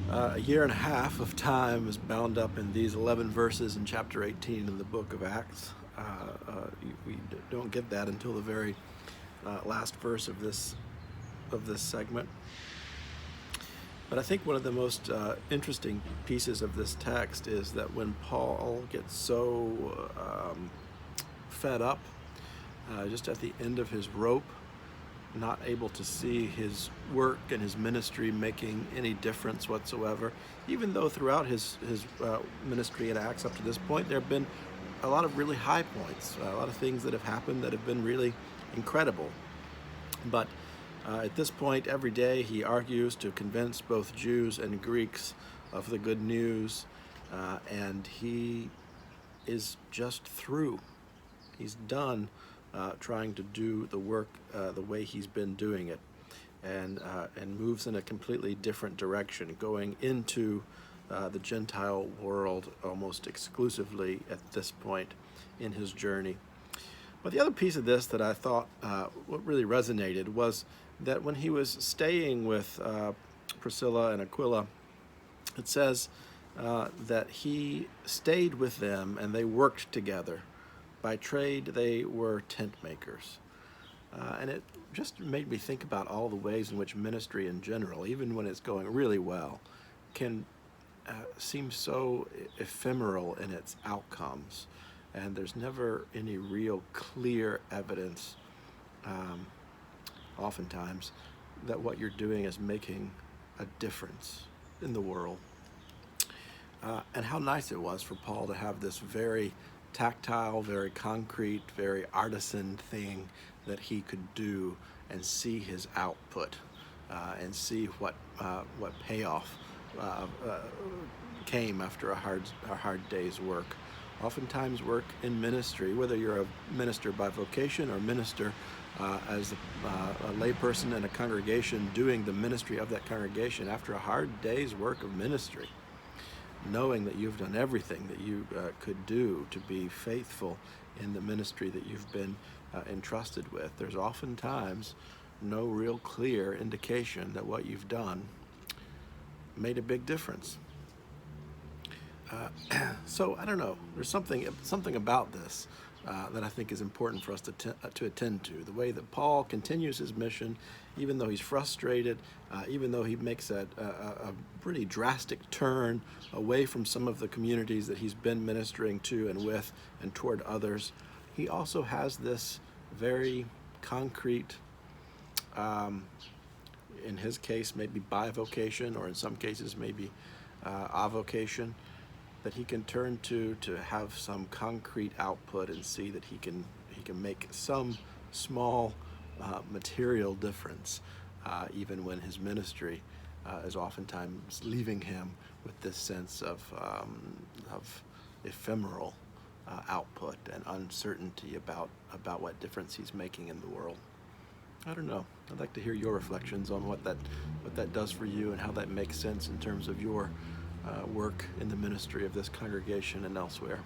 A year and a half of time is bound up in these 11 verses in chapter 18 in the book of Acts. We don't get that until the very last verse of this segment. But I think one of the most interesting pieces of this text is that when Paul gets so fed up, just at the end of his rope, not able to see his work and his ministry making any difference whatsoever, even though throughout his ministry in Acts up to this point, there have been a lot of really high points, a lot of things that have happened that have been really incredible. But at this point, every day he argues to convince both Jews and Greeks of the good news, and he is just through. He's done trying to do the work the way he's been doing it, and moves in a completely different direction, going into the Gentile world almost exclusively at this point in his journey. But the other piece of this that I thought what really resonated was that when he was staying with Priscilla and Aquila, it says that he stayed with them and they worked together. By trade, they were tent makers. And it just made me think about all the ways in which ministry in general, even when it's going really well, can seem so ephemeral in its outcomes. And there's never any real clear evidence, oftentimes, that what you're doing is making a difference in the world. And how nice it was for Paul to have this very tactile, very concrete, very artisan thing that he could do and see his output and see what payoff came after a hard day's work. Oftentimes work in ministry, whether you're a minister by vocation or minister as a layperson in a congregation doing the ministry of that congregation, after a hard day's work of ministry, knowing that you've done everything that you could do to be faithful in the ministry that you've been entrusted with, there's oftentimes no real clear indication that what you've done made a big difference. So I don't know, there's something about this that I think is important for us to attend to. The way that Paul continues his mission, even though he's frustrated, even though he makes a pretty drastic turn away from some of the communities that he's been ministering to and with and toward others, he also has this very concrete, in his case maybe bivocation, or in some cases maybe avocation, that he can turn to have some concrete output and see that he can make some small material difference, even when his ministry is oftentimes leaving him with this sense of ephemeral output and uncertainty about what difference he's making in the world. I don't know. I'd like to hear your reflections on what that does for you and how that makes sense in terms of your work in the ministry of this congregation and elsewhere.